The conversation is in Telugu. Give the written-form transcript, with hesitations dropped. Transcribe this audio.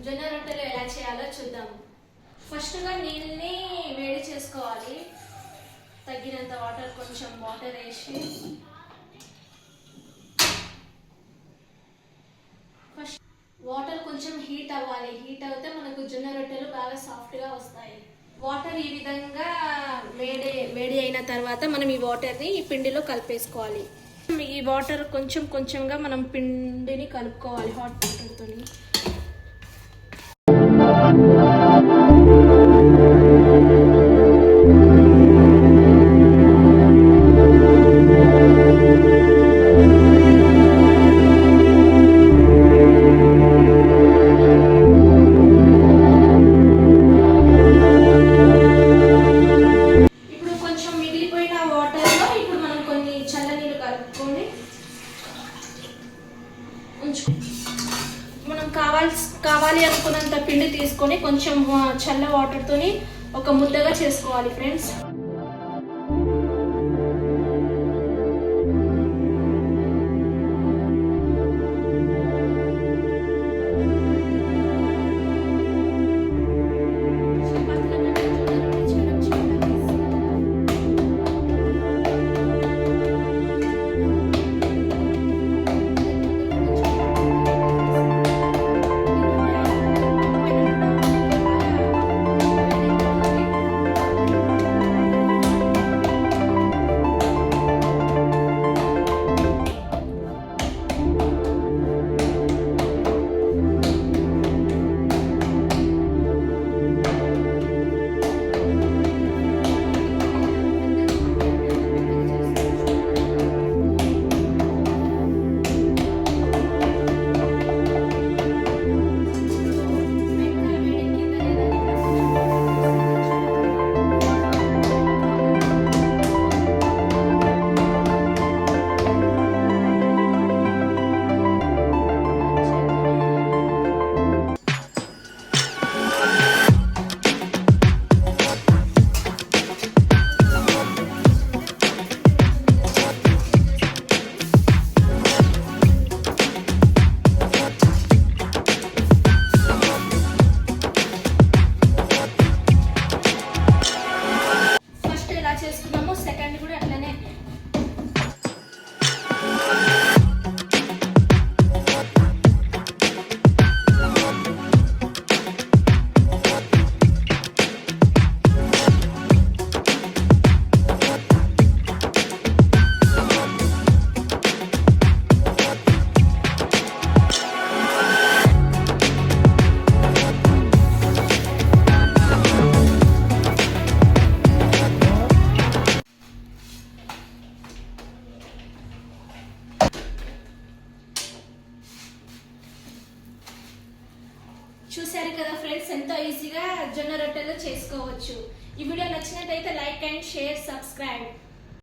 జొన్న రొట్టెలు ఎలా చేయాలో చూద్దాం. ఫస్ట్గా నీళ్ళని వేడి చేసుకోవాలి. తగినంత వాటర్, కొంచెం వాటర్ వేసి ఫస్ట్ వాటర్ కొంచెం హీట్ అవ్వాలి. హీట్ అవుతే మనకు జొన్న రొట్టెలు బాగా సాఫ్ట్గా వస్తాయి. వాటర్ ఈ విధంగా వేడి అయిన తర్వాత మనం ఈ వాటర్ని ఈ పిండిలో కలిపేసుకోవాలి. ఈ వాటర్ కొంచెం కొంచెంగా మనం పిండిని కలుపుకోవాలి హాట్ వాటర్తో. మనం కావాలి అనుకున్నంత పిండి తీసుకొని కొంచెం చల్ల వాటర్తోని ఒక ముద్దగా చేసుకోవాలి ఫ్రెండ్స్. చూశారు కదా ఫ్రెండ్స్, ఎంతో ఈజీగా జొన్న రొట్టెలు చేసుకోవచ్చు. ఈ వీడియో నచ్చినట్లయితే లైక్ అండ్ షేర్, సబ్స్క్రైబ్.